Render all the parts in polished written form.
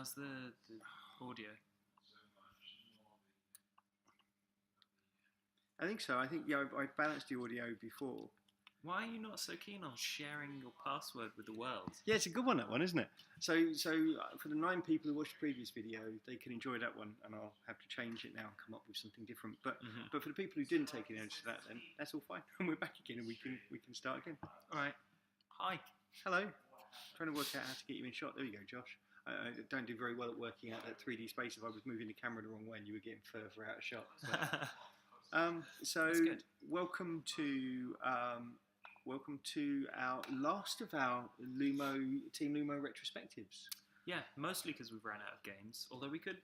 How's the audio? I think so. I think I balanced the audio before. Why are you not so keen on sharing your password with the world? Yeah, it's a good one, that one, isn't it? So for the 9 people who watched the previous video, they can enjoy that one, and I'll have to change it now and come up with something different. But but for the people who didn't take advantage of that, then that's all fine, and we're back again, and we can start again. All right. Hi. Hello. Trying to work out how to get you in shot. There you go, Josh. I don't do very well at working out that 3D space if I was moving the camera the wrong way and you were getting further out of shot. So welcome to our last of our Team Lumo retrospectives. Yeah, mostly because we've run out of games. Although we could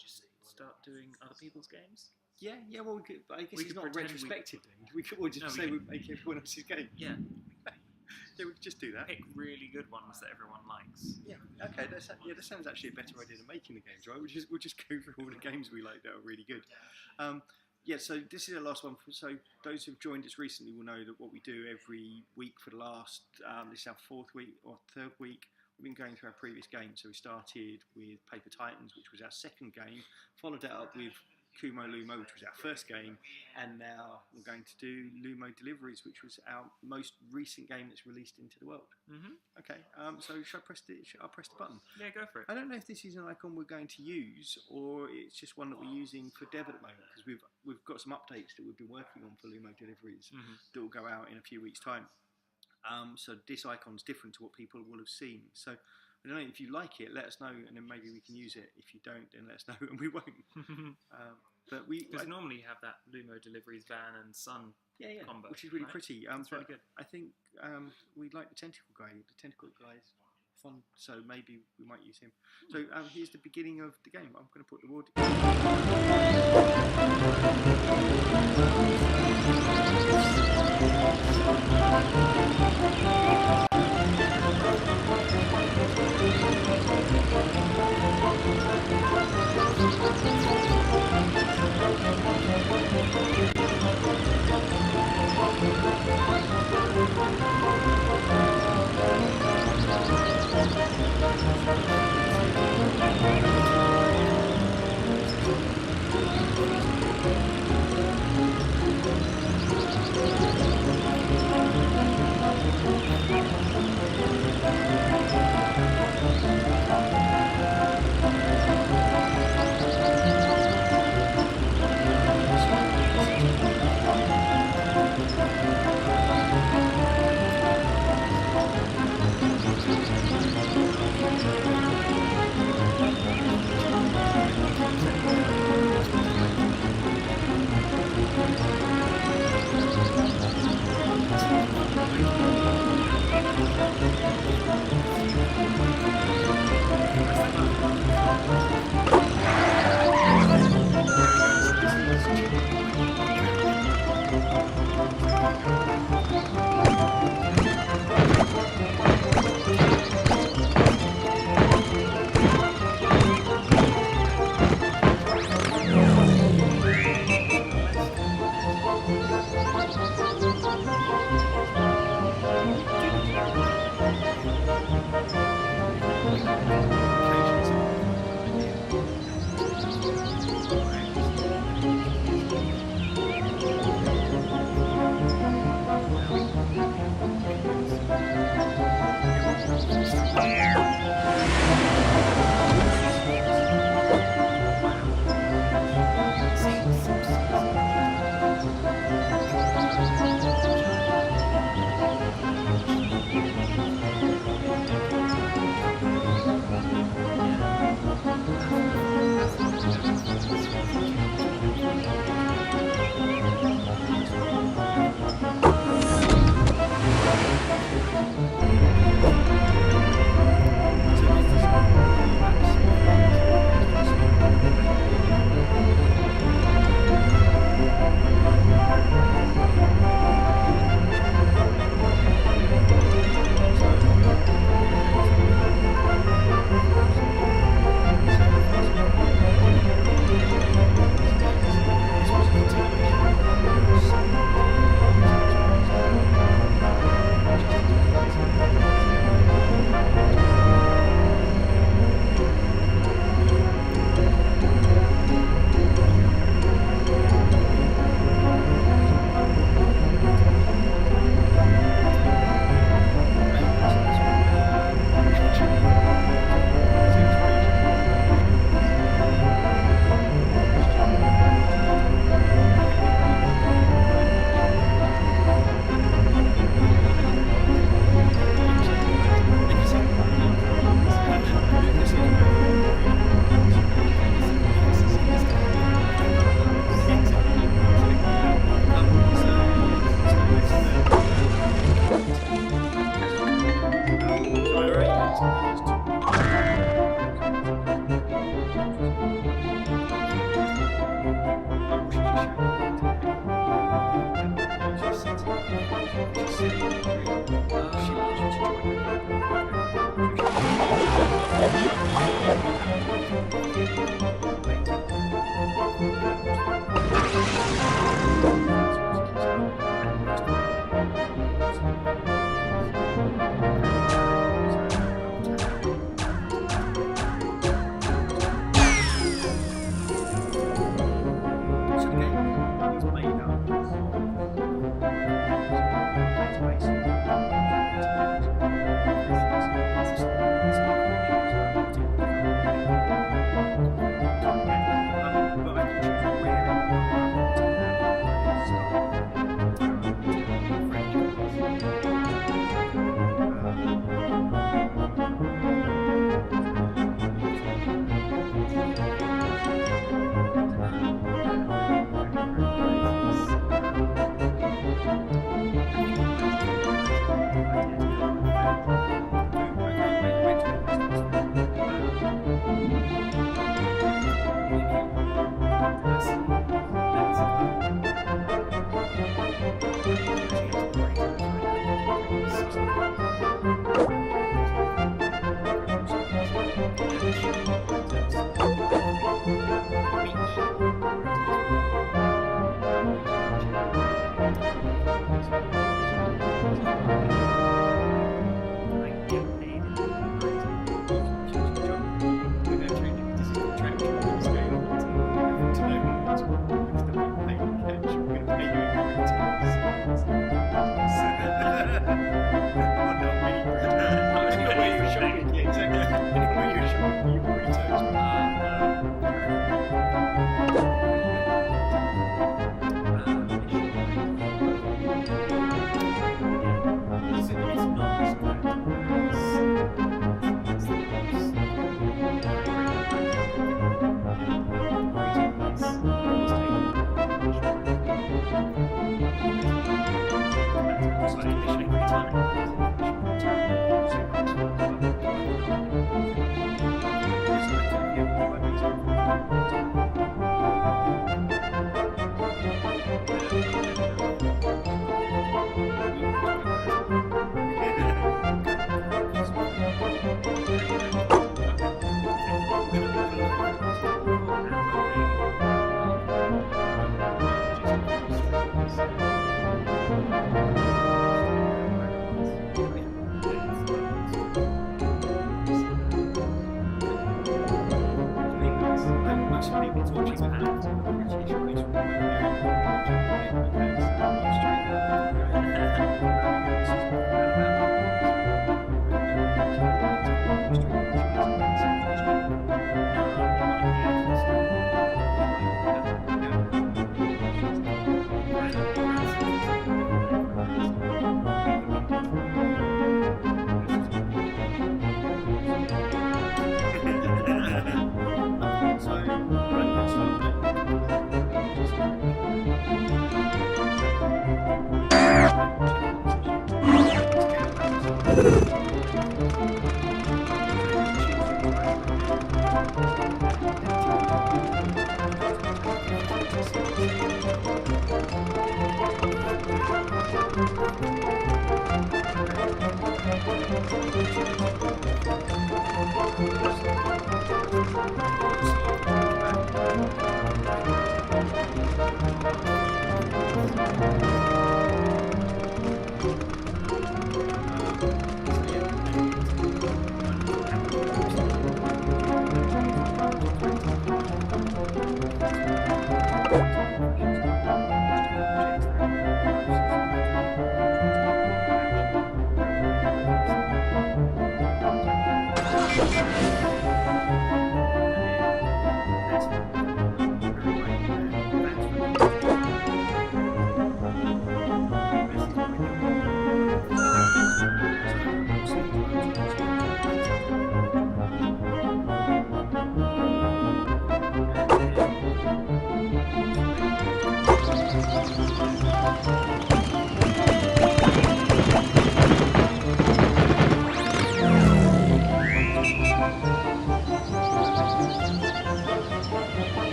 just start doing other people's games. Yeah. Well, we could, I guess it's not retrospective. We could just say we make everyone else's game. Yeah. Yeah, we could just do that. Pick really good ones that everyone likes. Yeah. Okay. That sounds actually a better idea than making the games, right? We'll just go through all the games we like that are really good. Yeah, so this is the last one. So those who've joined us recently will know that what we do every week for the last, this is our 4th week or 3rd week, we've been going through our previous games. So we started with Paper Titans, which was our 2nd game, followed that up with Kumo Lumo, which was our 1st game, and now we're going to do Lumo Deliveries, which was our most recent game that's released into the world. Okay, so I'll press the button? Yeah, go for it. I don't know if this is an icon we're going to use, or it's just one that we're using for dev at the moment, because we've got some updates that we've been working on for Lumo Deliveries that will go out in a few weeks' time. So this icon's different to what people will have seen. So I don't know, if you like it, let us know, and then maybe we can use it. If you don't, then let us know, and we won't. Because normally you have that Lumo Deliveries van and sun combo, which is really right? pretty. It's really good. I think we like the tentacle guy. The tentacle guy's fun, so maybe we might use him. So here's the beginning of the game. I'm going to put the audio.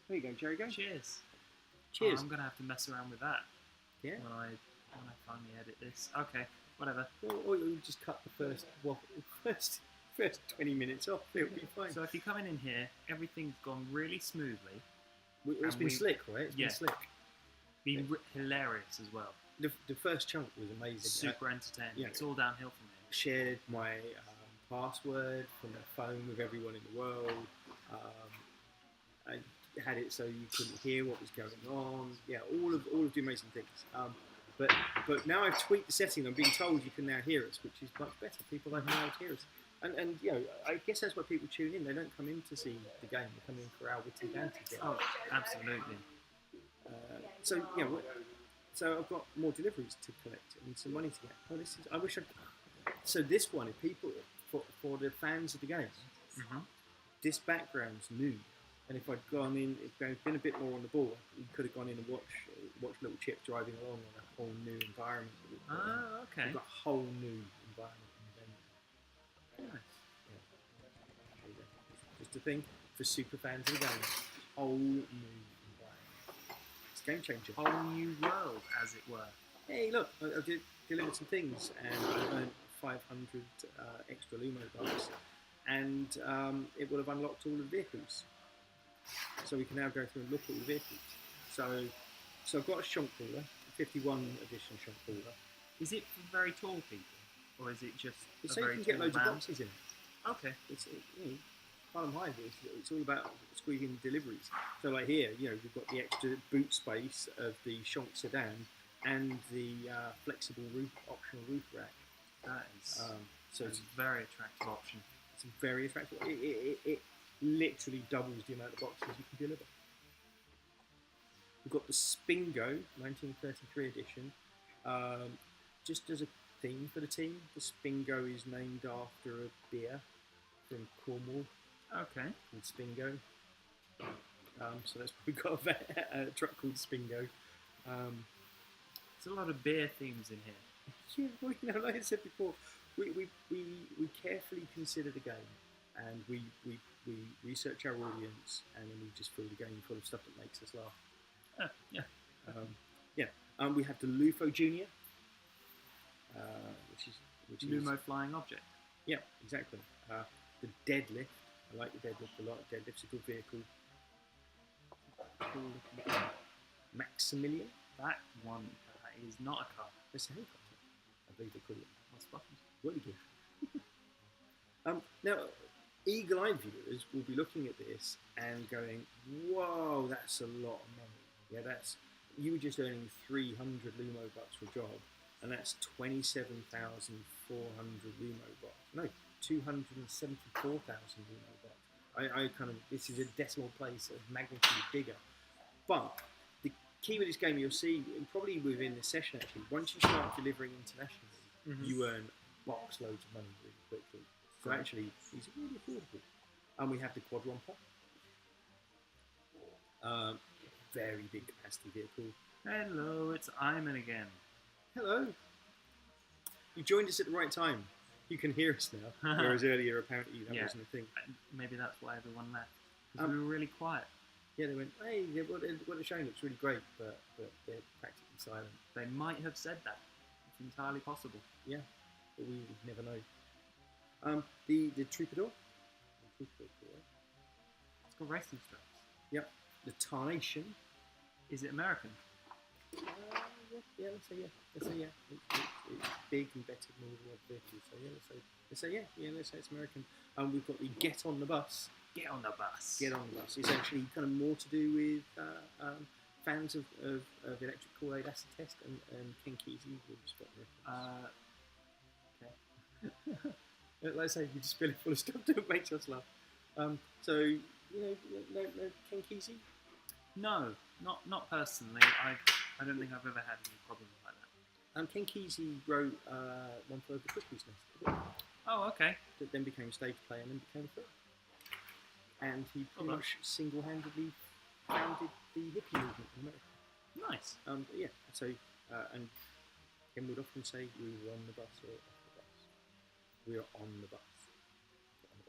There you go, Jerry. Go. Cheers. Cheers. Oh, I'm gonna have to mess around with that. Yeah. When I finally edit this. Okay. Whatever. Or you just cut the first 20 minutes off. It'll be fine. So if you're coming in here, everything's gone really smoothly. It's been slick, right? It's been slick. Been hilarious as well. The first chunk was amazing. Super entertaining. It's all downhill from here. Shared my password from my phone with everyone in the world. I had it so you couldn't hear what was going on. Yeah, all of the amazing things. But now I've tweaked the setting. I'm being told you can now hear us, which is much better. People don't know how to hear us. And you know, I guess that's why people tune in. They don't come in to see the game. They come in for our witty banter. Oh, absolutely. So yeah, so I've got more deliveries to collect and some money to get. Oh, this is. I wish I. So this one, if people for the fans of the game, this background's new. And if I'd gone in, if I'd been a bit more on the ball, you could have gone in and watched little Chip driving along on a whole new environment. Okay. We've got a whole new environment. Nice. Yeah. Just a thing for super fans of the game. Whole new environment. It's a game changer. Whole new world, as it were. Hey, look, I delivered some things and I earned 500 extra Lumo bucks, and it will have unlocked all the vehicles. So we can now go through and look at all the vehicles. So I've got a shunk cooler, a 51 edition shunk cooler. Is it for very tall people, or is it just So you can get loads of boxes in it. Okay. It's bottom high. It's all about squeezing deliveries. So like here, we've got the extra boot space of the shunk sedan and the flexible optional roof rack. That is so it's a very attractive option. It's very attractive. It literally doubles the amount of boxes you can deliver. We've got the Spingo 1933 edition. Just as a theme for the team, the Spingo is named after a beer from Cornwall Okay. called Spingo. So that's why we've got a truck called Spingo. There's a lot of beer themes in here. Yeah, well, like I said before, we carefully consider the game, and we research our audience, and then we just fill the game full of stuff that makes us laugh. Yeah. We have the Lufo Junior, which is Lumo flying object. Yeah, exactly. The Deadlift. I like the Deadlift a lot. Deadlift's a good vehicle. Maximilian. That one is not a car. It's a helicopter, I believe they call it. What's buttons? Really good. Now, eagle-eyed viewers will be looking at this and going, "Whoa, that's a lot of money." Yeah, you were just earning 300 Lumo bucks for a job, and that's 27,400 Lumo bucks. No, 274,000 Lumo bucks. This is a decimal place of magnitude bigger. But the key with this game, you'll see, and probably within this session actually, once you start delivering internationally, you earn box loads of money really quickly. So actually, these are really affordable. And we have the Quad Romper. Very big capacity vehicle. Hello, it's Iman again. Hello. You joined us at the right time. You can hear us now, whereas earlier apparently that wasn't a thing. Maybe that's why everyone left. Because we were really quiet. Yeah, they went, "Hey, what they're showing looks really great," but they're practically silent. They might have said that. It's entirely possible. Yeah, but we would never know. The Troubadour. It's got racing straps. Yep. The Tarnation. Is it American? Yeah, let's say yeah. It's big and better than all the other vehicles. So yeah, let's say it's American. We've got the Get on the Bus. Get on the bus. Get on the Bus. It's actually kind of more to do with fans of Electric Kool-Aid Acid Test and Ken Kesey will spot Okay. Like I say, we just fill it full of stuff that makes us laugh. So no Ken Kesey. No, not personally. I don't think I've ever had any problems like that. Ken Kesey wrote one for the Cuckoo's Nest. Oh, okay. That then became a stage play and then became a film. And he pretty much single-handedly founded the hippie movement in America. Nice. So and Ken would often say, "We were on the bus or off the bus. We are on the bus."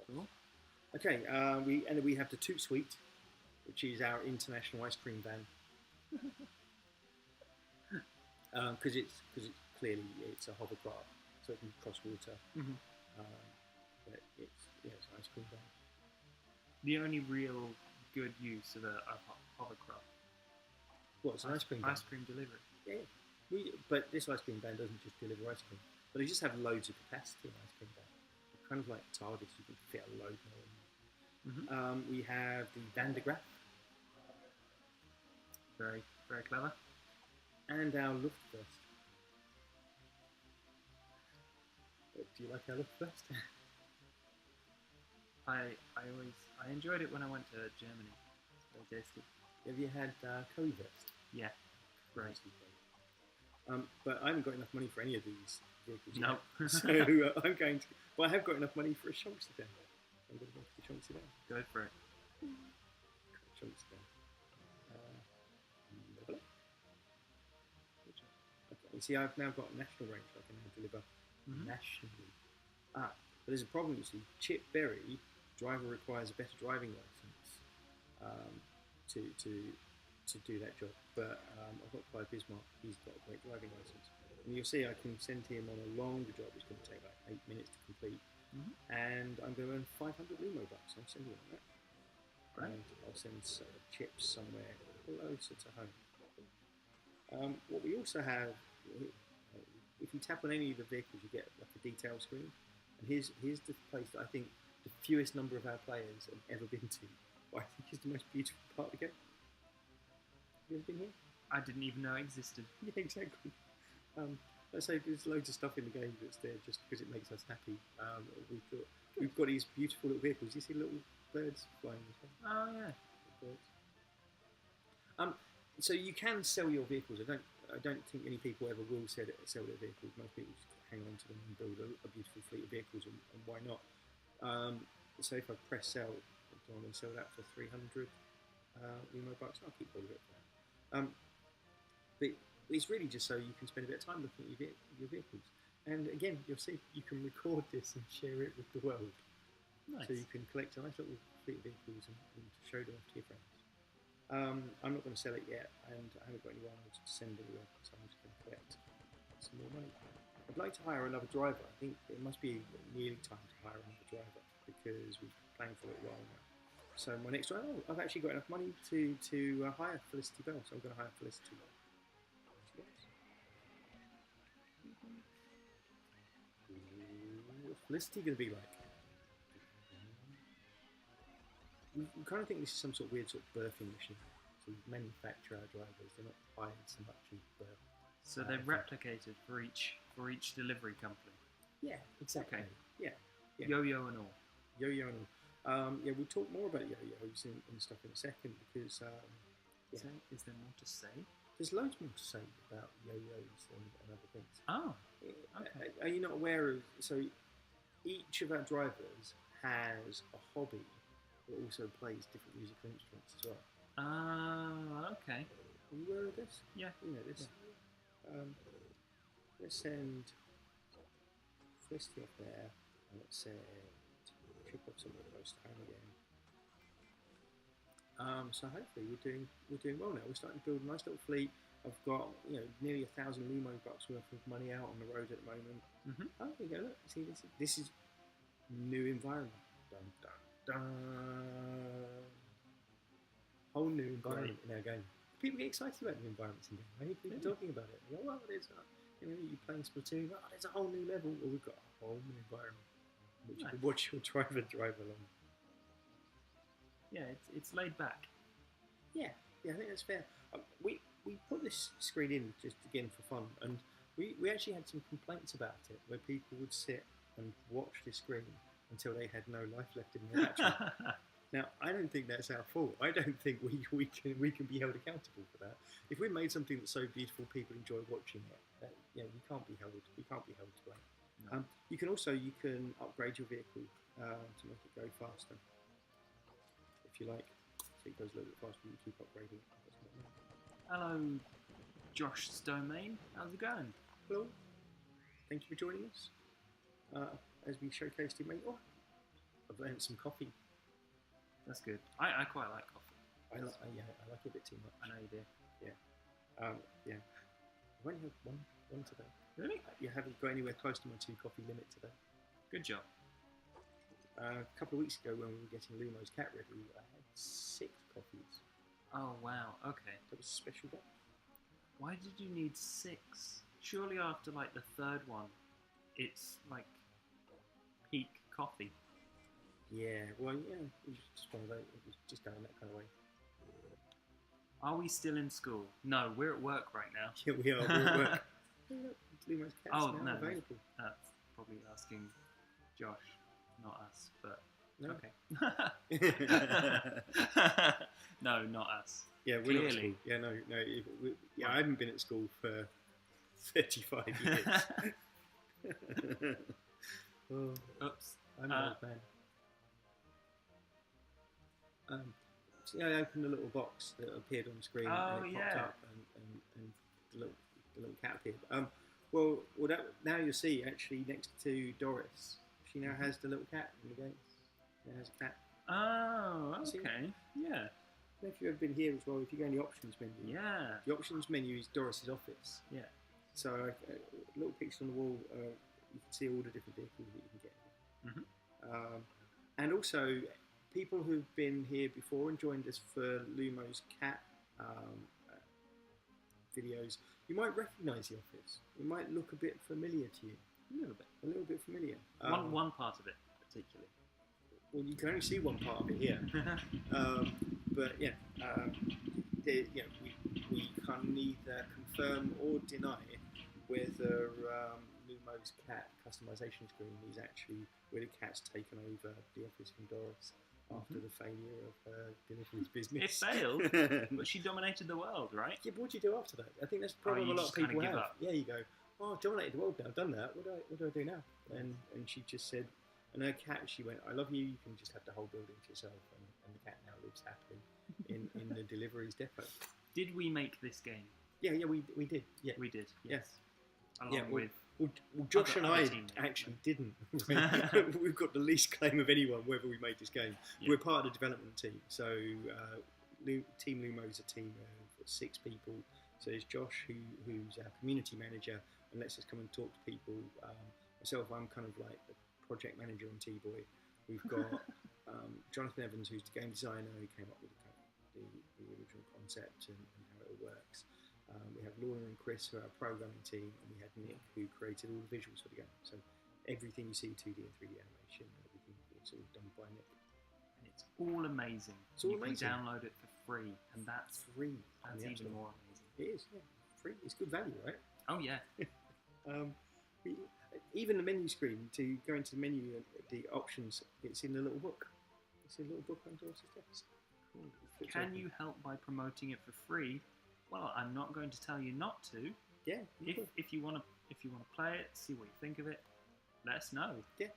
Cool. Okay, we have the Toot Suite, which is our international ice cream van. Because it's clearly it's a hovercraft, so it can cross water. But it's an ice cream van. The only real good use of a hovercraft. What, it's an ice cream van? Ice cream delivery. Yeah. But this ice cream van doesn't just deliver ice cream, but they just have loads of capacity in ice cream van. They're kind of like Targets, you can fit a load more in. We have the Van de Graaff. Very, very clever. And our Luftwurst. Do you like our Luftwurst? I enjoyed it when I went to Germany. It's very tasty. Have you had Currywurst? Yeah, great. But I haven't got enough money for any of these vehicles No. yet. So I'm going to... Well, I have got enough money for a Chunk sedan. I'm going to go for the Chunk sedan. Go for it. Chunk sedan. Okay, you see, I've now got a national range I can now deliver nationally. But there's a problem, you see. Chip Berry, driver requires a better driving license to do that job. But I've got Clive Bismarck, he's got a great driving license. And you'll see I can send him on a longer job, it's going to take like 8 minutes to complete. And I'm going to earn 500 Lumo bucks. I'm sending him that. Great. And I'll send chips somewhere closer to home. What we also have, if you tap on any of the vehicles, you get like a detail screen. And here's the place that I think the fewest number of our players have ever been to, but I think is the most beautiful part of the game. Have you ever been here? I didn't even know it existed. Yeah, exactly. Let's say there's loads of stuff in the game that's there just because it makes us happy. We thought we've got these beautiful little vehicles. You see little birds flying as well. Oh yeah. Birds. So you can sell your vehicles. I don't think any people ever will sell their vehicles. Most people just hang on to them and build a beautiful fleet of vehicles, and why not? So if I press sell, I'm going to sell that for 300 Lumo bucks. I'll keep hold of it for that. But it's really just so you can spend a bit of time looking at your vehicles. And again, you'll see you can record this and share it with the world. Nice. So you can collect a nice little fleet of vehicles and show them off to your friends. I'm not going to sell it yet, and I haven't got anyone else to send anywhere, so I'm just going to collect some more money. I'd like to hire another driver. I think it must be nearly time to hire another driver because we've been playing for a while now. So my next driver, I've actually got enough money to hire Felicity Bell, so I'm going to hire Felicity. What's Felicity going to be like? We kind of think this is some sort of weird sort of birthing machine. So we manufacture our drivers; they're not hired so much as birth. So they're replicated for each delivery company. Yeah, exactly. Okay. Yeah. Yo-yo and all. Yo-yo and all. Yeah, we'll talk more about yo-yos and stuff in a second because Is there more to say? there's loads more to say about yo-yos and other things. Oh, okay. Are you not aware of? So each of our drivers has a hobby that also plays different musical instruments as well. Okay. Are you aware of this? Yeah. You know this. Let's send Felicity up there, and let's send Chip up somewhere close to home again. So hopefully we're doing well now. We're starting to build a nice little fleet. I've got nearly 1,000 Lumo bucks worth of money out on the road at the moment. Mm-hmm. Oh, there you go. Look, see this is new environment. Dun, dun, dun. Whole new environment in our game. People get excited about new environments in game. I hear people talking about it. They go, well, there's you're playing Splatoon. Oh, there's a whole new level. Well, we've got a whole new environment which you can watch your driver drive along. Yeah, it's laid back. Yeah, I think that's fair. We put this screen in just again for fun, and we actually had some complaints about it where people would sit and watch this screen until they had no life left in their battery. Now, I don't think that's our fault. I don't think we can be held accountable for that. If we made something that's so beautiful, people enjoy watching it. We can't be held to blame. No. You can upgrade your vehicle to make it go faster, if you like. So it goes a little bit faster. You keep upgrading it. Hello, Josh Domain. How's it going? Hello. Thank you for joining us. As we showcased in oh, I've learned some coffee. That's good. I quite like coffee. I like it a bit too much. I know you do. Yeah. I've only had one today. Really? You haven't got anywhere close to my 2 coffee limit today. Good job. A couple of weeks ago when we were getting Lumo's cat ready, I had 6 coffees. Oh wow. Okay. That was a special day. Why did you need 6? Surely after like the 3rd one, it's like peak coffee. Yeah. Well, yeah. It was just one of those. It was just going that kind of way. Are we still in school? No, we're at work right now. Yeah, we are. We're at work. Lumo's cat's now no, available. that's probably asking Josh, not us. But No. okay. No, not us. Yeah, we're not at Clearly. school. Yeah, no. I haven't been at school for 35 years. Oops. I'm an old man. So I opened a little box that appeared on the screen and it popped up and the little cat appeared. Well, now you'll see actually next to Doris, she now has the little cat in the game. Now has a cat. Oh, See? okay. Yeah. If you've ever been here as well, if you go in the options menu, Yeah. the options menu is Doris's office. Yeah. So a little picture on the wall, you can see all the different vehicles that you can get. Mm-hmm. And also, people who've been here before and joined us for Lumo's cat videos, you might recognise the office. It might look a bit familiar to you. A little bit familiar. One part of it, particularly. Well, you can only see one part of it here. But yeah, we can neither confirm or deny whether Lumo's cat customization screen is actually where the cat's taken over the office from Doris after the failure of her deliveries business. It failed, but she dominated the world, right? Yeah, but what do you do after that? I think that's the problem you a lot of just kinda people give have. up. Yeah, you go, oh, I've dominated the world now, I've done that, what do I do now? And she just said, and her cat, she went, I love you, you can just have the whole building to yourself. And the cat now lives happily in the deliveries depot. Did we make this game? Yeah, we did. Yeah, We did. Yeah. Yes. Along with. Well, Josh and other I teammates, actually didn't. We've got the least claim of anyone whether we made this game. Yeah. We're part of the development team. So Team Lumo is a team of 6 people. So there's Josh, who's our community manager and lets us come and talk to people. Myself, I'm kind of like the project manager on T-Boy. We've got Jonathan Evans, who's the game designer, who came up with the original concept and how it all works. We have Laura and Chris, who are our programming team, and we had Nick, who created all the visuals for the game. So everything you see 2D and 3D animation, everything is all done by Nick. And it's all amazing. It's all you amazing. can download it for free, and that's Free. That's even more amazing. It is, yeah. Free. It's good value, right? Oh yeah. Even the menu screen, to go into the menu, the options, it's in the little book. It's in a little book on Doris's desk. Cool. Can you help by promoting it for free? Well, I'm not going to tell you not to. Yeah. If you want to play it, see what you think of it, let us know. Yeah.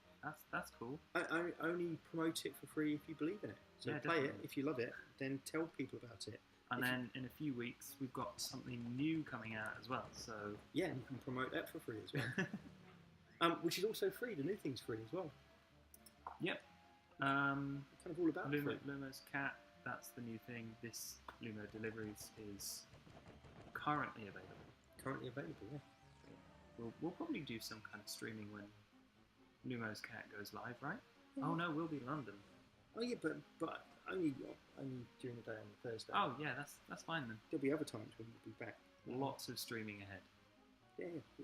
That's cool. I only promote it for free if you believe in it. So Yeah, play it. definitely. If you love it, then tell people about it. And then in a few weeks, we've got something new coming out as well. So Yeah, you can promote that for free as well. Which is also free. The new thing's free as well. Yep. Kind of all about free. Lumo's Cat. That's the new thing. This Lumo Deliveries is currently available. Currently available, yeah. We'll probably do some kind of streaming when Lumo's Cat goes live, right? Oh no, we'll be in London. Oh yeah, but only during the day on Thursday. Oh yeah, that's fine then. There'll be other times when we'll be back. Lots of streaming ahead.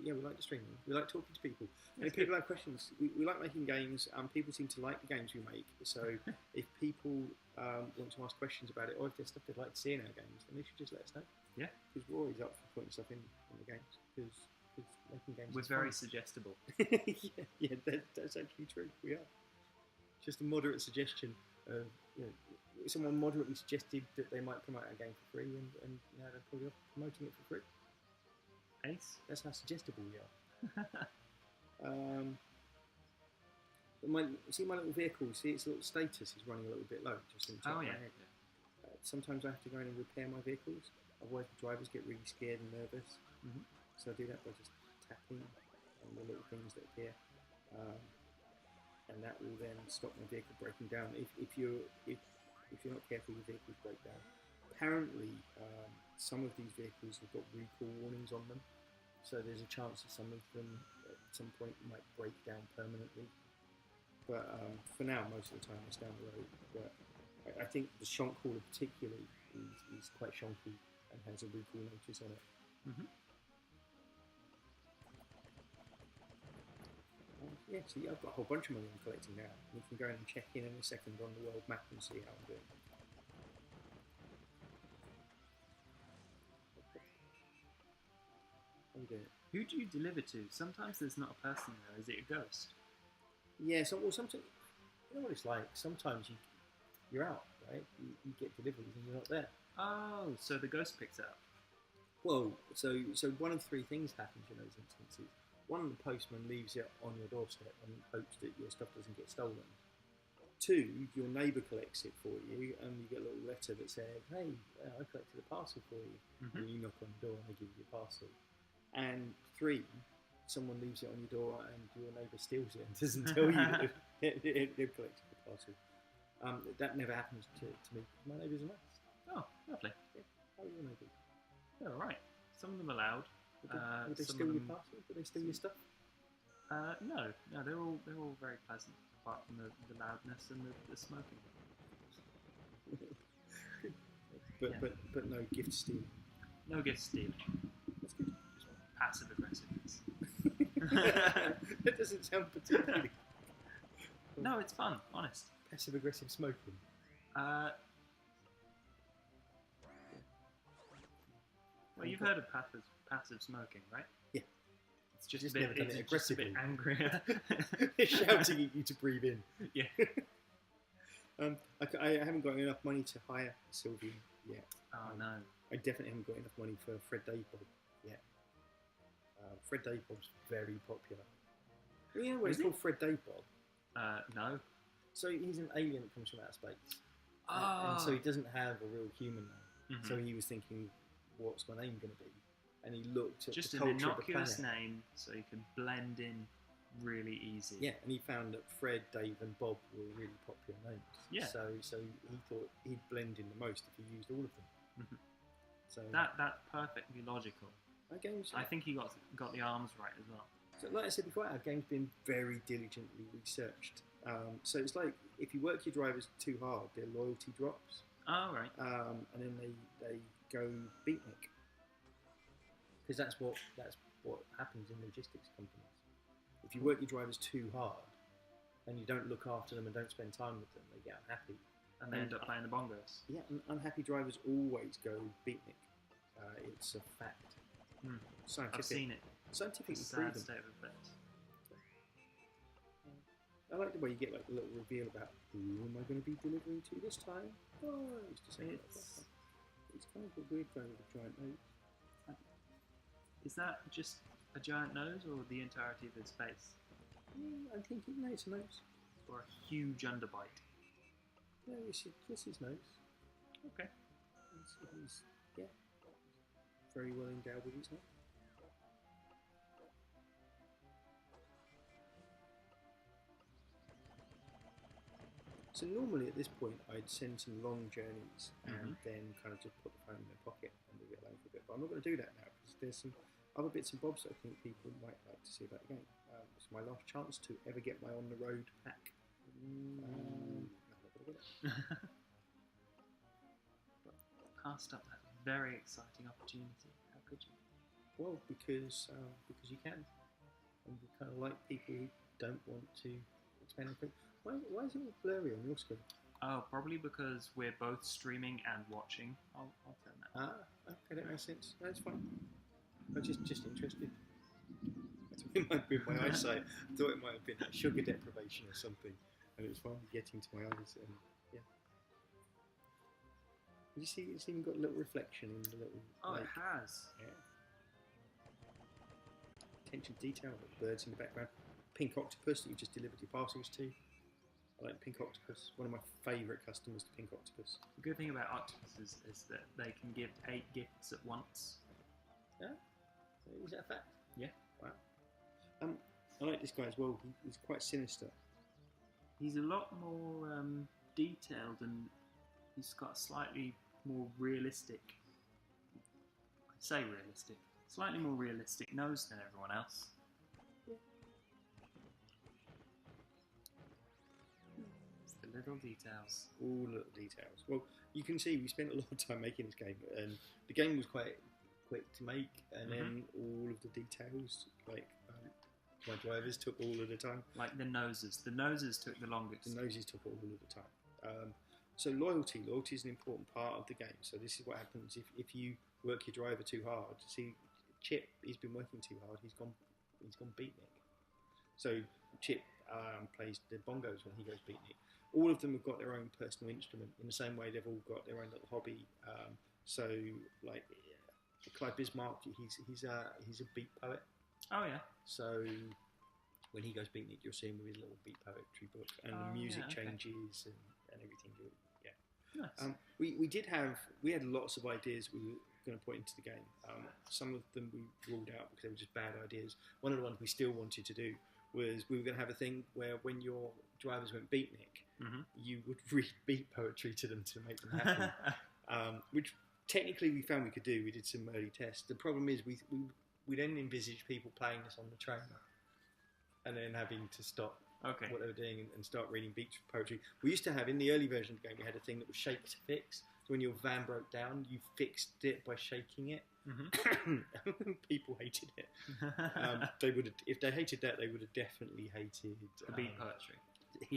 Yeah, we like the streaming. We like talking to people. And That's if people have questions, we like making games. People seem to like the games we make. So if people want to ask questions about it, or if there's stuff they'd like to see in our games, then they should just let us know. Yeah. Because we're always up for putting stuff in the games. Because making games We're is very fun. suggestible. yeah, that's actually true. We are. Just a moderate suggestion of, someone moderately suggested that they might promote our game for free, and they're probably off promoting it for free. Ace. That's how suggestible we are. See my little vehicle. See its little status is running a little bit low. Just in the top Oh yeah. right. Sometimes I have to go in and repair my vehicles. Otherwise, the drivers get really scared and nervous. Mhm. So I do that by just tapping on the little things that appear, and that will then stop my vehicle breaking down. If you're not careful, your vehicles break down. Apparently, some of these vehicles have got recall warnings on them, so there's a chance that some of them at some point might break down permanently. But for now, most of the time it's down the road. But I think the shonk hauler particularly is quite shonky and has a recall notice on it. Mhm. Yeah, so I've got a whole bunch of money I'm collecting now. We can go in and check in a second on the world map and see how I'm doing. How you doing? Who do you deliver to? Sometimes there's not a person there. Is it a ghost? Yeah, sometimes you know what it's like. Sometimes you're out, right? You get deliveries and you're not there. Oh, so the ghost picks it up. Well, so one of 3 things happens in those instances. One, the postman leaves it on your doorstep and hopes that your stuff doesn't get stolen. 2, your neighbour collects it for you, and you get a little letter that says, "Hey, I collected a parcel for you." Mhm. And you knock on the door and they give you your parcel. And 3, someone leaves it on your door and your neighbour steals it and doesn't tell you that they've collected the parcel. That never happens to me. My neighbours are nice. Oh, lovely. How are your neighbours? Yeah, all right. Some of them are loud. Would they some steal of your them- parcel? Would they steal your stuff? No, they're all very pleasant, apart from the loudness and the smoking. But Yeah. but no gift stealing. No gift stealing, That's good. just passive aggressiveness. That doesn't sound particularly No, it's fun, honest. passive aggressive smoking. Well, you've heard of passive smoking, right? Yeah. It's just, Just a bit, never done it it's just a bit aggressively. angrier. They're shouting at you to breathe in. Yeah. I haven't got enough money to hire Sylvia yet. Oh no. I definitely haven't got enough money for Fred Daybob yet. Fred Daybob's very popular. Well, you know what Is he's called Fred Daybob? No. So he's an alien that comes from outer space. Oh. And so he doesn't have a real human name. Mhm. So he was thinking, what's my name going to be? And he looked at Just the an culture of the innocuous planet. name, so you can blend in really easy. Yeah, and he found that Fred, Dave, and Bob were really popular names. Yeah. So he thought he'd blend in the most if he used all of them. Mhm. So That's perfectly logical. our game's, I think he got the arms right as well. so like I said before, our game's been very diligently researched. So it's like if you work your drivers too hard, their loyalty drops, Oh right. and then they go beatnik. Because that's what happens in logistics companies. If you work your drivers too hard and you don't look after them and don't spend time with them, they get unhappy. And they end up playing the bongos. Yeah, and unhappy drivers always go beatnik. It's a fact. Scientific. I've seen it. Scientifically Sad proven. state of affairs. I like the way you get like a little reveal about who am I going to be delivering to this time. Oh, it's just it's kind of a weird guy with a giant nose. Is that just a giant nose or the entirety of his face? I think it's a nose. Or a huge underbite? No, it's his nose. Okay. He's very well endowed with his nose. So normally at this point I'd send some long journeys and then kind of just put the phone in their pocket and leave it alone for a bit. But I'm not going to do that now because there's some other bits and bobs that I think people might like to see about the game. It's my last chance to ever get my on the road pack. I'm not going to get it. Passed up that very exciting opportunity. How could you? Well, because you can, and we kind of like people who don't want to expand anything. Why is it all blurry on your screen? Oh, probably because we're both streaming and watching. I'll turn that. Okay, that makes sense. That's fine. I'm just interested. It might be my eyesight. I thought it might have been sugar deprivation or something, and it was finally getting to my eyes. And yeah, you see, it's even got a little reflection in the little. Oh, lake. it has. Yeah. Attention to detail, like birds in the background. Pink octopus that you just delivered your parcels to. I like Pink Octopus. One of my favourite customers to Pink Octopus. The good thing about octopuses is that they can give 8 gifts at once. Yeah? Is that a fact? Yeah. Wow. I like this guy as well. He's quite sinister. He's a lot more detailed and he's got a slightly more realistic, I'd say realistic, slightly more realistic nose than everyone else. Little details. All little details. Well, you can see we spent a lot of time making this game, and the game was quite quick to make, and then all of the details, like my drivers took all of the time. Like the noses. The noses took the longest. The noses took all of the time. So loyalty is an important part of the game. So this is what happens if you work your driver too hard. See, Chip, he's been working too hard. He's gone beatnik. So Chip plays the bongos when he goes beatnik. All of them have got their own personal instrument in the same way they've all got their own little hobby. So, like Clive Bismarck, he's a beat poet. Oh yeah. So when he goes beatnik, you'll see him with his little beat poetry book, and the music changes and everything. Yeah. Nice. We had lots of ideas we were going to put into the game. Some of them we ruled out because they were just bad ideas. One of the ones we still wanted to do was we were going to have a thing where when your drivers went beatnik, you would read beat poetry to them to make them happy, which technically we found we could do. We did some early tests. The problem is we then envisaged people playing this on the train and then having to stop what they were doing and start reading beat poetry. We used to have, in the early version of the game, we had a thing that was shake to fix. So when your van broke down, you fixed it by shaking it. People hated it. They would have, if they hated that, they would have definitely hated the beat poetry.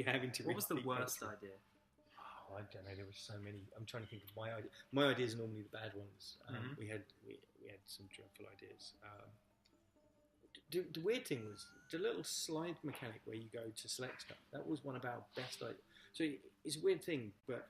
Having to. What was the beat worst poetry. idea? Oh, I don't know. There were so many. I'm trying to think of my idea. My ideas are normally the bad ones. We had some dreadful ideas. The weird thing was the little slide mechanic where you go to select stuff. That was one of our best ideas. So it's a weird thing, but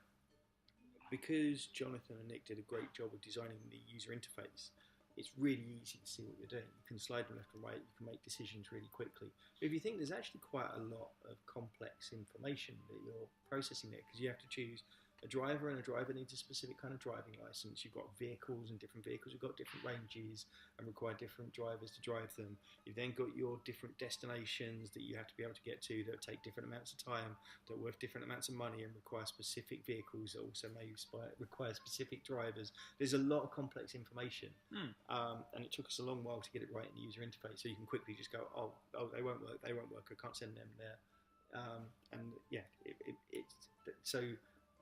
because Jonathan and Nick did a great job of designing the user interface, it's really easy to see what you're doing. You can slide them left and right, you can make decisions really quickly. But if you think there's actually quite a lot of complex information that you're processing there, because you have to choose a driver, and a driver needs a specific kind of driving license. You've got vehicles, and different vehicles have got different ranges and require different drivers to drive them. You've then got your different destinations that you have to be able to get to that take different amounts of time, that are worth different amounts of money, and require specific vehicles that also may require specific drivers. There's a lot of complex information, and it took us a long while to get it right in the user interface. So you can quickly just go, oh, they won't work. I can't send them there. It's so.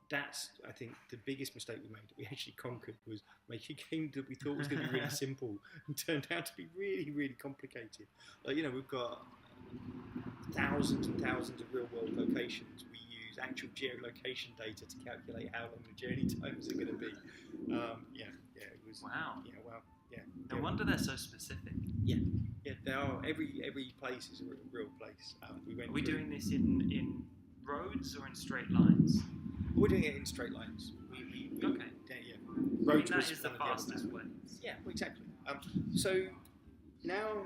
That's, I think, the biggest mistake we made that we actually conquered was making a game that we thought was going to be really simple and turned out to be really, really complicated. Like, we've got thousands and thousands of real-world locations. We use actual geolocation data to calculate how long the journey times are going to be. It was. Wow. Yeah. No wonder they're so specific. Yeah, they are. Every place is a real place. Are we doing this in roads or in straight lines? We're doing it in straight lines. Okay. Yeah. Roads that is the fastest way. Yeah, exactly. So now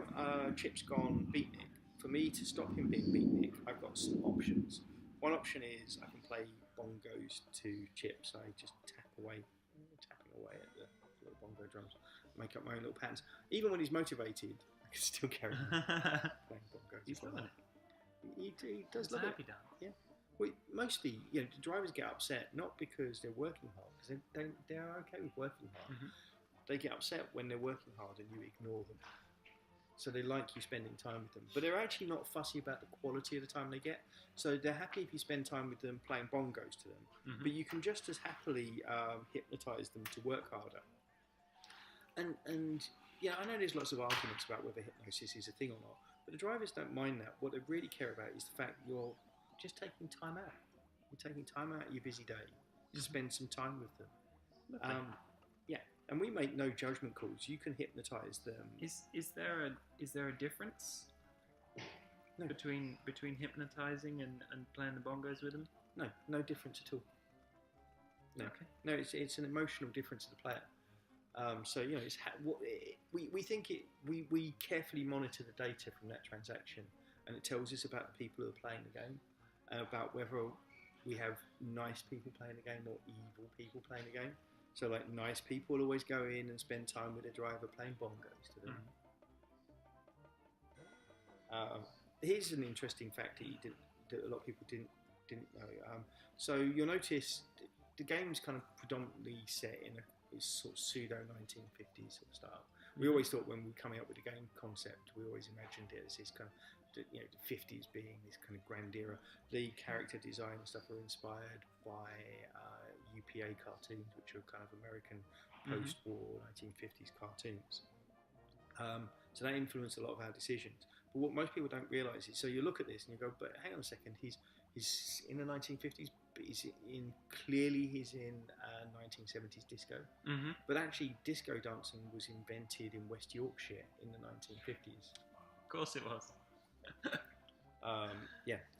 Chip's gone beatnik. For me to stop him being beatnik, I've got some options. One option is I can play bongos to Chip, so I just tapping away at the little bongo drums, make up my own little patterns. Even when he's motivated, I can still carry on playing bongos. He's loving it. He does love happy it. dance. Yeah. Well, mostly, the drivers get upset not because they're working hard, because they're okay with working hard. Mm-hmm. They get upset when they're working hard and you ignore them. So they like you spending time with them, but they're actually not fussy about the quality of the time they get. So they're happy if you spend time with them playing bongos to them, but you can just as happily hypnotise them to work harder. And I know there's lots of arguments about whether hypnosis is a thing or not, but the drivers don't mind that. What they really care about is the fact you're just taking time out. You're taking time out of your busy day to spend some time with them. And we make no judgment calls. You can hypnotise them. Is there a difference between hypnotising and playing the bongos with them? No difference at all. No, okay. No, it's an emotional difference to the player. We think we carefully monitor the data from that transaction, and it tells us about the people who are playing the game, about whether we have nice people playing the game or evil people playing the game. So, like, nice people always go in and spend time with the driver playing bongos to them. Here's an interesting fact that a lot of people didn't know. So you'll notice the game's kind of predominantly set in a sort of pseudo 1950s sort of style. We always thought when we were coming up with the game concept, we always imagined it as this kind of, the 50s being this kind of grand era. The character design and stuff are inspired by UPA cartoons, which are kind of American post-war 1950s cartoons. So that influenced a lot of our decisions. But what most people don't realise is, so you look at this and you go, but hang on a second, he's in the 1950s, but he's in 1970s disco. But actually, disco dancing was invented in West Yorkshire in the 1950s. Of course it was.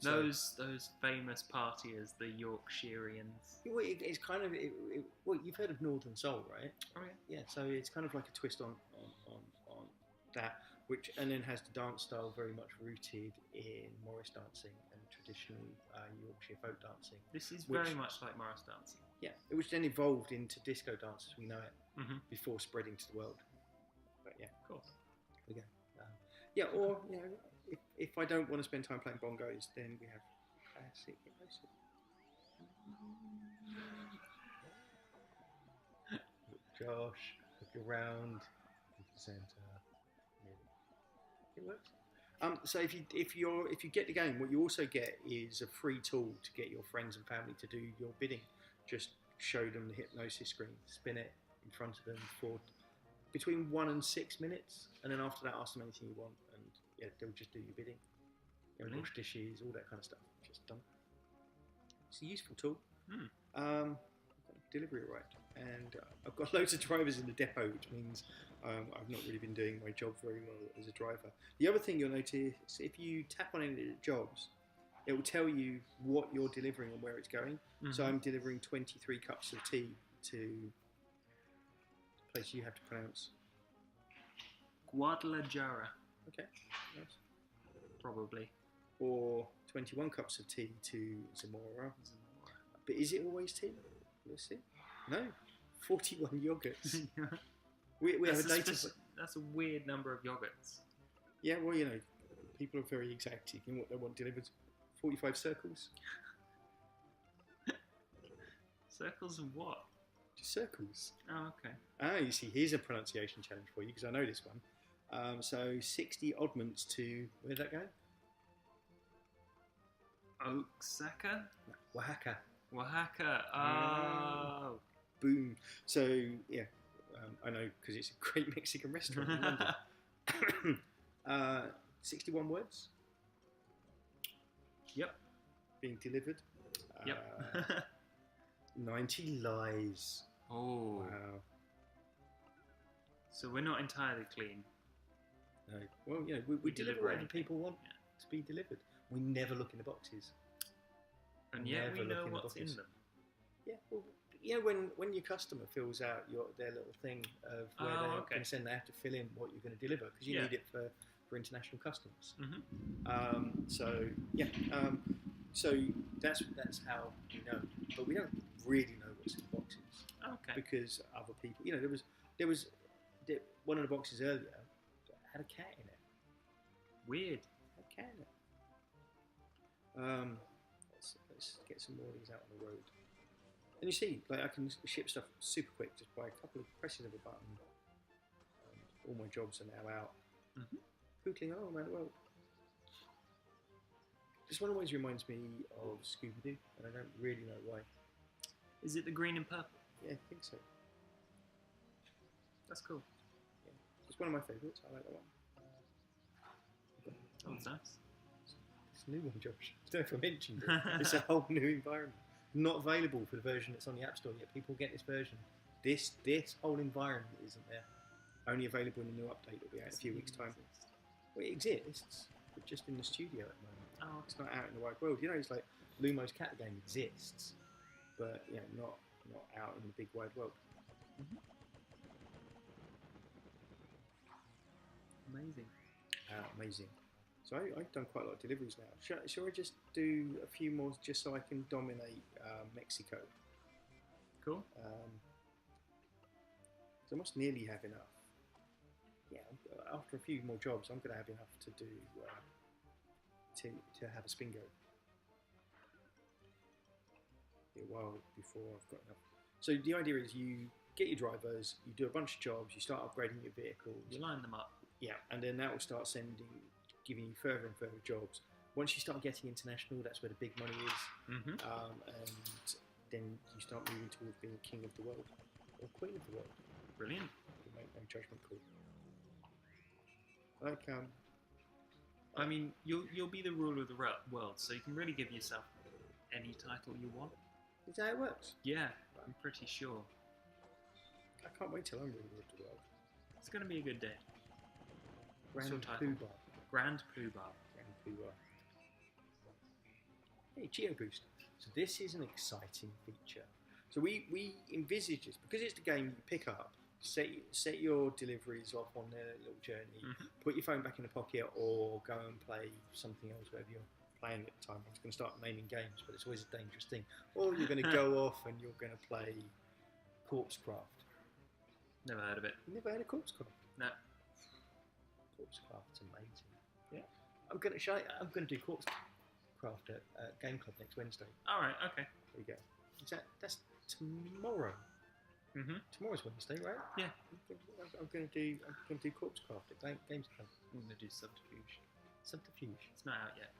Those famous partiers, the Yorkshireans. It's kind of well, you've heard of Northern Soul, right? Oh yeah. Yeah, so it's kind of like a twist on that, and then has the dance style very much rooted in Morris dancing and traditional Yorkshire folk dancing. This is very much like Morris dancing. Yeah, which then evolved into disco dance as we know it before spreading to the world. But yeah, of course. There we go. Or if I don't want to spend time playing bongos, then we have classic hypnosis. Josh, look around, center. It works. So if you get the game, what you also get is a free tool to get your friends and family to do your bidding. Just show them the hypnosis screen, spin it in front of them for between 1 and 6 minutes, and then after that, ask them anything you want, and they'll just do your bidding. Wash dishes, all that kind of stuff. Just done. It's a useful tool. I've got a delivery arrived, and I've got loads of drivers in the depot, which means I've not really been doing my job very well as a driver. The other thing you'll notice, if you tap on any of the jobs, it will tell you what you're delivering and where it's going. Mhm. So I'm delivering 23 cups of tea to a place you have to pronounce. Guadalajara, Okay, nice. probably. Or 21 cups of tea to Zamora. But is it always tea? Let's see. No, 41 yogurts. we have a data. That's a weird number of yogurts. Yeah, well, you know, people are very exacting in what they want delivered. 45 circles. Circles of what? Just circles. Oh, okay. Ah, you see, here's a pronunciation challenge for you because I know this one. So 60 oddments to, where'd that go? Oaxaca? Oaxaca. Oaxaca. Oh. Boom. So, yeah, I know because it's a great Mexican restaurant in London. 61 words Yep. being delivered. Yep. 90 lies. Oh. Wow. So we're not entirely clean. No. Well, you know, we deliver deliver whatever anything. people want to be delivered. We never look in the boxes. And yet Never we know look in the what's in boxes. them. Yeah, well, you know, when your customer fills out their little thing of where Oh, they're okay. going to send, they have to fill in what you're going to deliver because you Yeah. need it for international customers. Mm-hmm. So yeah, so that's how we know, but we don't really know what's in the boxes Okay. because other people, you know, there was one of the boxes earlier that had a cat in it. Weird. Had a cat in it. Let's get some more of these out on the road. And you see, like I can ship stuff super quick just by a couple of presses of a button. And all my jobs are now out. Mhm. Pootling all around the world. This one always reminds me of Scooby-Doo, and I don't really know why. Is it the green and purple? Yeah, I think so. That's cool. It's one of my favourites. I like that one. Oh, that's nice. It's a new one, Josh. I don't know if I mentioned it. It's a whole new environment. Not available for the version that's on the App Store yet. People get this version. This whole environment isn't there. Only available in the new update that'll be out in a few weeks' time. Well, it exists, but just in the studio at the moment. Oh, It's not out in the wide world. You know, it's like Lumo's cat game exists, but you know, not out in the big wide world. amazing. Amazing. So I've done quite a lot of deliveries now. Shall I just do a few more just so I can dominate Mexico? Cool. So I must nearly have enough. Yeah, after a few more jobs, I'm going to have enough to do to have a spingo. Be a while before I've got enough. So the idea is you get your drivers, you do a bunch of jobs, you start upgrading your vehicles. You line them up. Yeah, and then that will start giving you further and further jobs. Once you start getting international, that's where the big money is. Mm-hmm. And then you start moving towards being king of the world or queen of the world. Brilliant. You make no judgment call. Like I mean, you'll be the ruler of the world, so you can really give yourself any title you want. is that how it works? Yeah, I'm pretty sure. I can't wait till I'm ruler of the world. It's going to be a good day. What's Grand your title? Poobah. Grand Poobah. Grand Poobah. Hey, Geo Boost. So this is an exciting feature. So we envisage this because it's the game you pick up. Set your deliveries off on their little journey. Mhm. Put your phone back in the pocket, or go and play something else, whatever you're playing at the time. I was going to start naming games, but it's always a dangerous thing. Or you're going to go off and you're going to play Corpsecraft. Never heard of it. You never heard of Corpsecraft? No. Corpsecraft's amazing. Yeah. I'm going to do Corpsecraft at Game Club next Wednesday. All right. Okay. There you go. That's tomorrow. Mm-hmm. Tomorrow's Wednesday, right? Yeah. I'm going to do Corpsecraft at Games Club. I'm gonna do Subterfuge. Subterfuge. It's not out yet.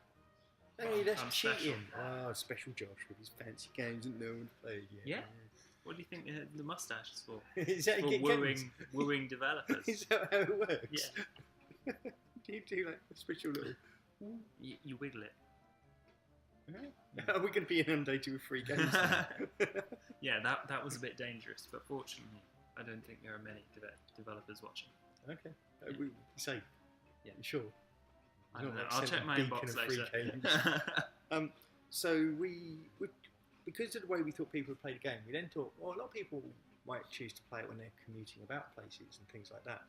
Hey, that's I'm cheating. Oh, special Josh with his fancy games that no one's played yet. Yeah. What do you think the mustache is for? Is that For get games? wooing developers. Is that how it works? Yeah. Do you do like a special little? You wiggle it. Are we going to be inundated with free games? Now? Yeah, that was a bit dangerous, but fortunately, I don't think there are many developers watching. Okay. Yeah. We say, Yeah. you sure? I don't Not know. like I'll check sending my Beacon inbox of free later. games. So because of the way we thought people would play the game, we then thought, well, a lot of people might choose to play it when they're commuting about places and things like that.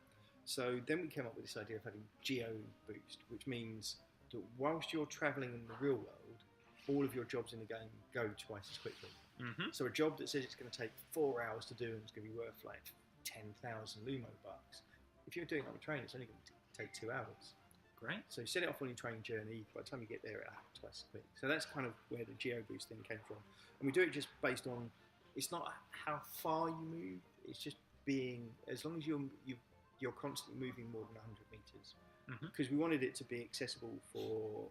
So then we came up with this idea of having geo boost, which means that whilst you're travelling in the real world, all of your jobs in the game go twice as quickly. Mm-hmm. So a job that says it's going to take 4 hours to do and it's going to be worth like 10,000 Lumo bucks, if you're doing it on a train, it's only going to take 2 hours. Great. So you set it off on your train journey. By the time you get there, it'll happen twice as quick. So that's kind of where the geo boost thing came from. And we do it just based on, it's not how far you move. It's just being, as long as you're constantly moving more than 100 meters. Because we wanted it to be accessible for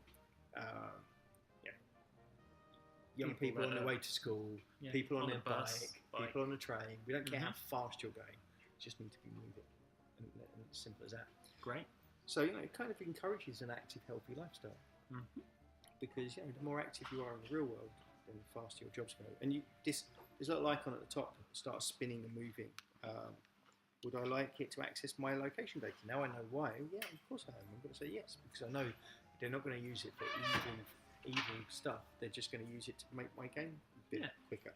young people on their way to school, people on their bike, people on a train. We don't care how fast you're going. You just need to be moving. And it's simple as that. Great. So, it kind of encourages an active, healthy lifestyle. Because, the more active you are in the real world, then the faster your jobs go. And there's a little icon at the top that starts spinning and moving. Would I like it to access my location data? Now I know why. Yeah, of course I am. I'm going to say yes, because I know they're not going to use it for evil stuff. They're just going to use it to make my game a bit quicker.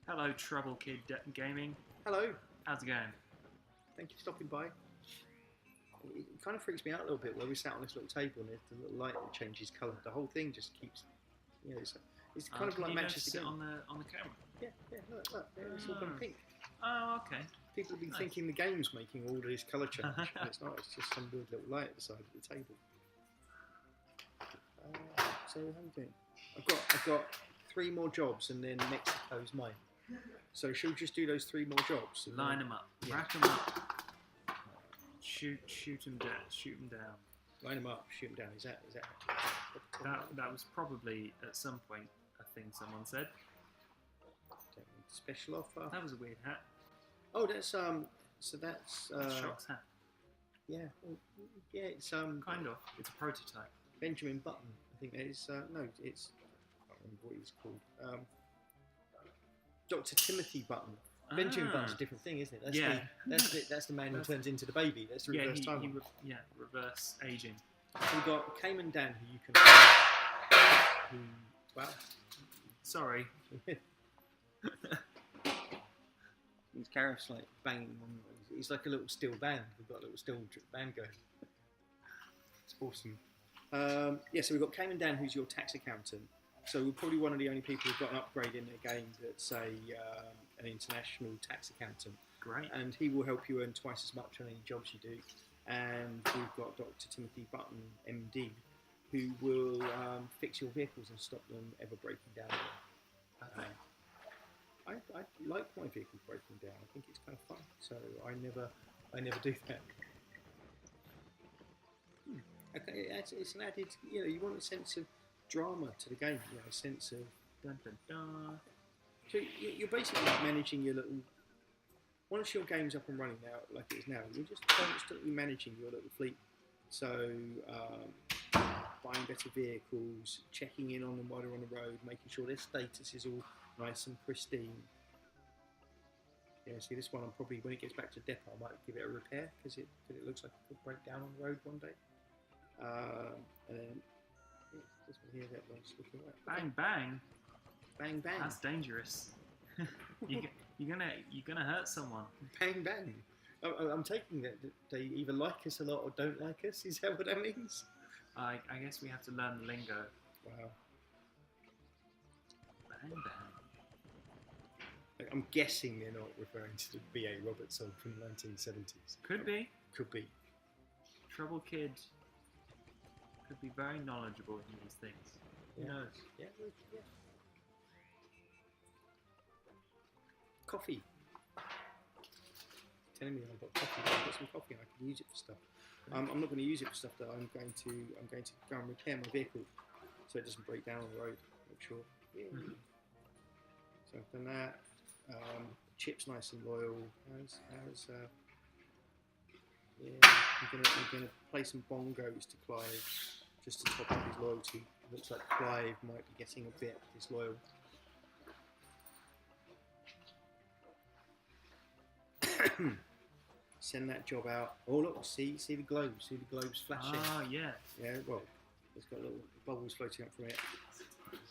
Hello, Trouble Kid Gaming. Hello. How's it going? Thank you for stopping by. It kind of freaks me out a little bit where we sat on this little table and there's the little light that changes colour. The whole thing just keeps, it's kind of like matches the game. on the camera. Yeah, look, it's all gone pink. Oh, okay. People have been thinking the game's making all this colour change, and it's not. It's just some weird little light at the side of the table. So how are we doing? I've got 3 more jobs, and then Mexico's mine. So should we just do those 3 more jobs? Line them up, rack them up. Shoot them down. Line them up, shoot them down. Is that? That was probably at some point a thing someone said. Special offer. That was a weird hat. Oh, that's So that's Shock's hat. Yeah, it's kind of. It's a prototype. Benjamin Button. I think that is no. It's I can't remember what he's called. Dr. Timothy Button. Benjamin Button's a different thing, isn't it? That's the man who turns into the baby. That's the reverse time. Reverse aging. We've got Cayman Dan, who you can. Wow. Sorry. His Gareth's like banging on. He's like a little steel band. We've got a little steel band going. It's awesome. So we've got Cayman Dan, who's your tax accountant. So we're probably one of the only people who've got an upgrade in their game that's an international tax accountant. Great. And he will help you earn twice as much on any jobs you do. And we've got Dr. Timothy Button, MD, who will fix your vehicles and stop them ever breaking down. I like my vehicle breaking down. I think it's kind of fun. So I never do that. Okay, it's an added. You want a sense of drama to the game. A sense of dun dun dun. So you're basically managing your little. Once your game's up and running now, like it is now, you're just constantly managing your little fleet. So buying better vehicles, checking in on them while they're on the road, making sure their status is all nice and pristine. Yeah, see this one, I'm probably, when it gets back to depot, I might give it a repair because it looks like it could break down on the road one day. And then this one here, that one's looking right. Bang bang. Bang bang. That's dangerous. You're gonna hurt someone. Bang bang. I'm taking that they either like us a lot or don't like us. Is that what that means? I guess we have to learn the lingo. Wow. Bang bang. I'm guessing they're not referring to the B.A. Roberts song from the 1970s. Could be. Could be. Trouble Kid could be very knowledgeable in these things. Who knows? Yeah. Coffee. Telling me I've got coffee. I've got some coffee and I can use it for stuff. I'm not going to use it for stuff though. I'm going to go and repair my vehicle so it doesn't break down on the road. Make sure. Yeah. Mm-hmm. So I've done that. Chip's nice and loyal. I'm gonna play some bongos to Clive just to top up his loyalty. It looks like Clive might be getting a bit disloyal. send that job out. Oh look, see the globes, flashing. Ah, yeah. Yeah, well, it's got little bubbles floating up from it.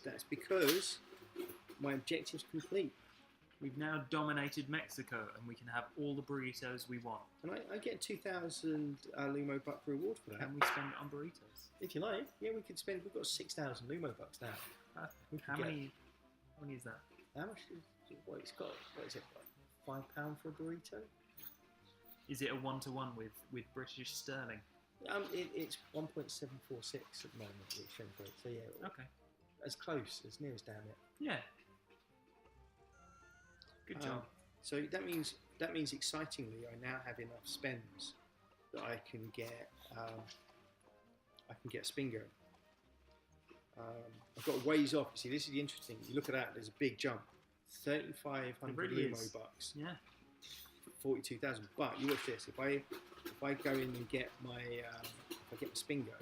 That's because my objective's complete. We've now dominated Mexico, and we can have all the burritos we want. And I get 2,000 Lumo buck reward for that. Can we spend it on burritos? If you like, yeah, we could spend. We've got 6,000 Lumo bucks now. We How could many is that? How much is what it's got? What is it? Like £5 for a burrito? Is it a 1-to-1 with British sterling? It's 1.746 at the moment. The exchange rate. So yeah, Okay. as close as near as damn it. Yeah. Good job. So that means excitingly, I now have enough spends that I can get Spingo. I've got a ways off. See, this is the interesting. You look at that. There's a big jump. 3,500 really Lumo is. bucks. Yeah. 42,000. But you watch this. If I go in and get my Spingo,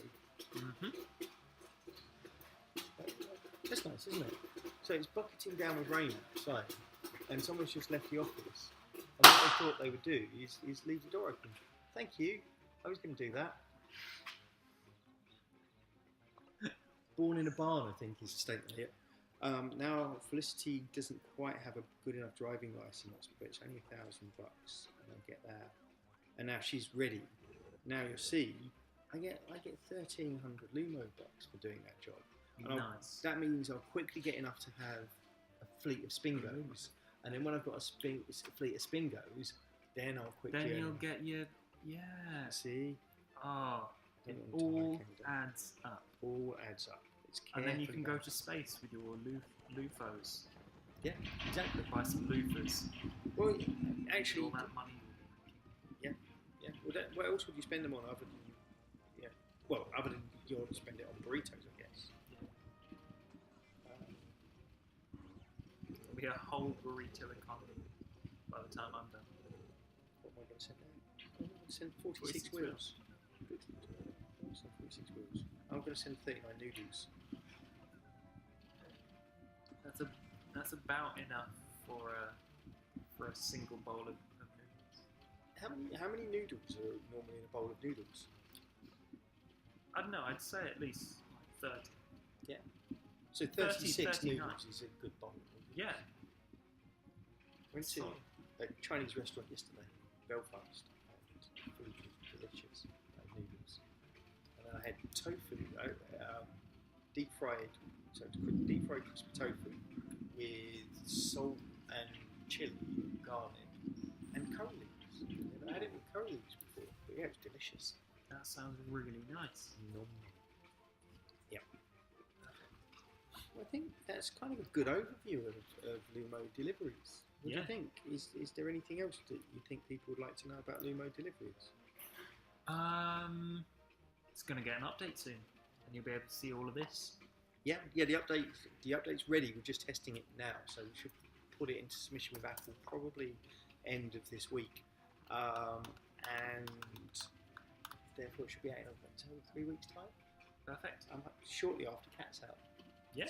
that's nice, isn't it? So it's bucketing down with rain outside, and someone's just left the office. And what they thought they would do is leave the door open. Thank you. I was going to do that. Born in a barn, I think, is the statement here. Now, Felicity doesn't quite have a good enough driving license, but it's only $1,000, and I'll get that. And now she's ready. Now you'll see, I get 1,300 Lumo bucks for doing that job. And Nice. that means I'll quickly get enough to have a fleet of Spingos, and then when I've got a fleet of Spingos, then I'll quickly. Then you'll get your See. Oh, it Don't know all what time I adds up. All adds up. It's And then you can go carefully to space with your loofos. Yeah, exactly. Buy some loofers. Well, All actually, that money. yeah. Well, what else would you spend them on other than other than you'll spend it on burritos, I guess. It'll be a whole burrito economy by the time I'm done. What am I going to send out? I'm going to send 46 wheels. Good. I'll send 46 wheels. I'm going to send 39 noodles. That's about enough for a single bowl of noodles. How many noodles are normally in a bowl of noodles? I don't know. I'd say at least like 30. Yeah. So 36 39. noodles is a good bowl. Yeah. Went to Solid. a Chinese restaurant yesterday, Belfast, and the food was delicious. Noodles, and then I had tofu, deep fried crispy tofu with salt and chili garlic and curry leaves. Never had it with curry leaves before, but yeah, it was delicious. That sounds really nice. Nom. Yeah. I think that's kind of a good overview of Lumo Deliveries. What do you think? Is there anything else that you think people would like to know about Lumo Deliveries? It's going to get an update soon, and you'll be able to see all of this. Yeah. The update's ready. We're just testing it now, so we should put it into submission with Apple probably end of this week, and therefore it should be out in 3 weeks' time. Perfect. Shortly after Cat's out. Yeah.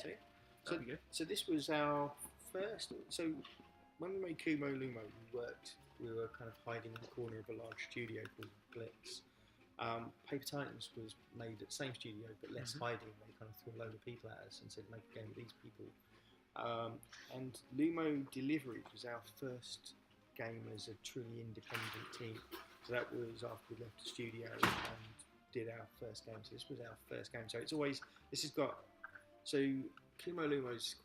That'd be good. So this was our first. So when we made Kumo Lumo, we were kind of hiding in the corner of a large studio called Blitz. Paper Titans was made at the same studio but less hiding. They kind of threw a load of people at us and said, make a game with these people. And Lumo Deliveries was our first game as a truly independent team. So that was after we left the studio and did our first game. So this was our first game. So it's always, Kumo Lumo's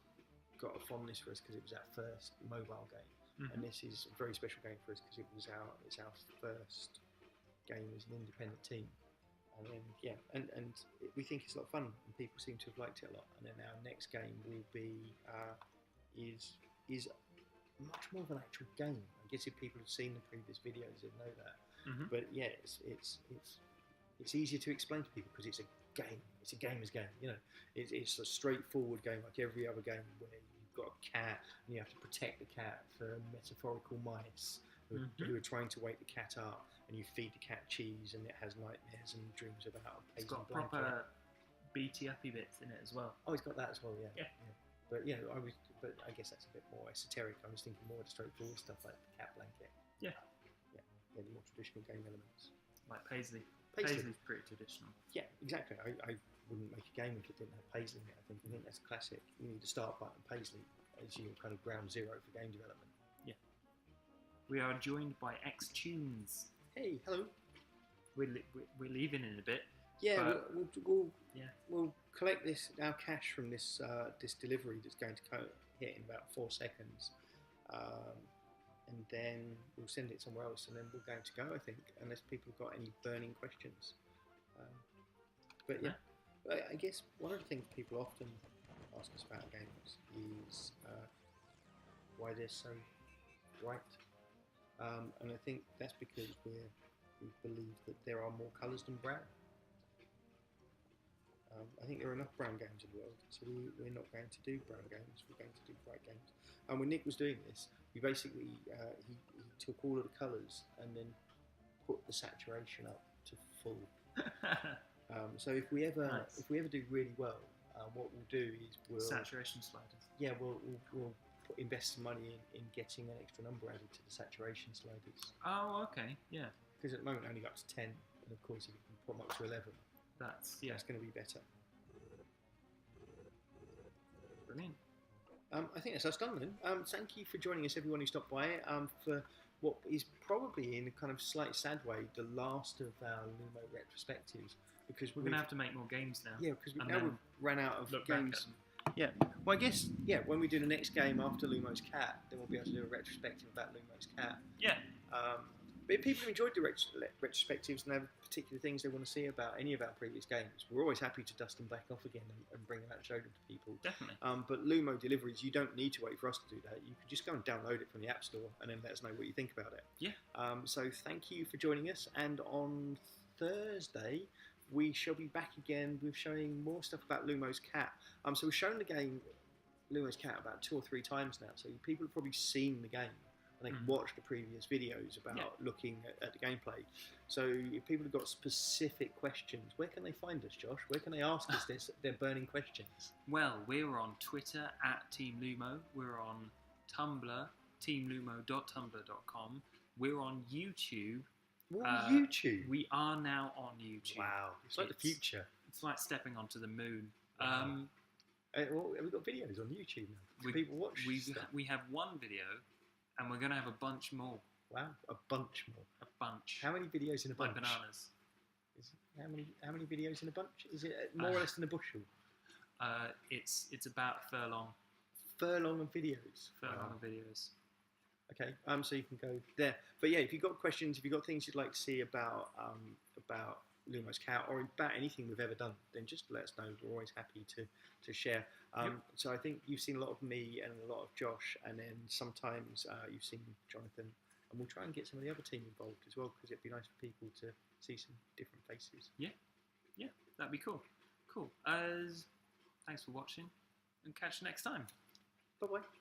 got a fondness for us because it was our first mobile game. And this is a very special game for us because it's our first game as an independent team. And then and we think it's a lot of fun and people seem to have liked it a lot. And then our next game will be is much more of an actual game. I guess if people have seen the previous videos, they know that. But yeah, it's easier to explain to people because it's a game. It's a gamer's game. You know, it's a straightforward game like every other game where you've got a cat and you have to protect the cat from metaphorical mice who are trying to wake the cat up, and you feed the cat cheese and it has nightmares and dreams about a It's paisley got blanket. proper BT uppy bits in it as well. Oh, it's got that as well. Yeah. Yeah. But I guess that's a bit more esoteric. I was thinking more of the straightforward stuff like the cat blanket. Yeah. the more traditional game elements. Like Paisley. Paisley. Paisley's pretty traditional. Yeah, exactly. I wouldn't make a game if it didn't have Paisley in it. I think that's classic. You need a start button Paisley as your kind of ground zero for game development. Yeah. We are joined by X-Tunes. Hey, hello. We're leaving in a bit. Yeah, but we'll collect our cash from this delivery that's going to hit in about 4 seconds, and then we'll send it somewhere else, and then we're going to go. I think, unless people have got any burning questions. But yeah, I guess one of the things people often ask us about games is why they're so bright, and I think that's because we believe that there are more colours than brown. I think there are enough brown games in the world, so we're not going to do brown games. We're going to do bright games. And when Nick was doing this, we basically he took all of the colours and then put the saturation up to full. So if we ever do really well, what we'll do is saturation sliders. Yeah, we'll invest some money in getting an extra number added to the saturation sliders. Oh, okay, yeah. Because at the moment only up to 10, and of course if you can put them up to 11. That's going to be better. Brilliant. I think that's us done then. Thank you for joining us, everyone who stopped by, for what is probably, in a kind of slightly sad way, the last of our Lumo retrospectives. Because we're going to have to make more games now. Yeah, because we've run out of games. Yeah. Well, I guess, when we do the next game after Lumo's Cat, then we'll be able to do a retrospective about Lumo's Cat. Yeah. But if people have enjoyed the retrospectives and have particular things they want to see about any of our previous games, we're always happy to dust them back off again and bring them out and show them to people. Definitely. But Lumo Deliveries, you don't need to wait for us to do that. You can just go and download it from the App Store and then let us know what you think about it. Yeah. So thank you for joining us. And on Thursday, we shall be back again with showing more stuff about Lumo's Cat. So we've shown the game Lumo's Cat about 2 or 3 times now. So people have probably seen the game. And they can watch the previous videos about looking at the gameplay. So if people have got specific questions, where can they find us, Josh? Where can they ask us their burning questions? Well, we're on Twitter @Team Lumo. We're on Tumblr, teamlumo.tumblr.com. We're on YouTube. We're on YouTube? We are now on YouTube. Wow. It's like the future. It's like stepping onto the moon. Wow. Have we got videos on YouTube now? Do people watch stuff? We have one video. And we're going to have a bunch more. Wow, a bunch more. A bunch. How many videos in a bunch? Like bananas. How many videos in a bunch? Is it more or less than a bushel? It's about a furlong. Furlong of videos. Furlong of videos. Okay, so you can go there. But yeah, if you've got questions, if you've got things you'd like to see about Lumo's Cat or about anything we've ever done, then just let us know. We're always happy to share. So I think you've seen a lot of me and a lot of Josh, and then sometimes you've seen Jonathan, and we'll try and get some of the other team involved as well, because it'd be nice for people to see some different faces. Yeah, that'd be cool. Cool. Thanks for watching, and catch you next time. Bye bye.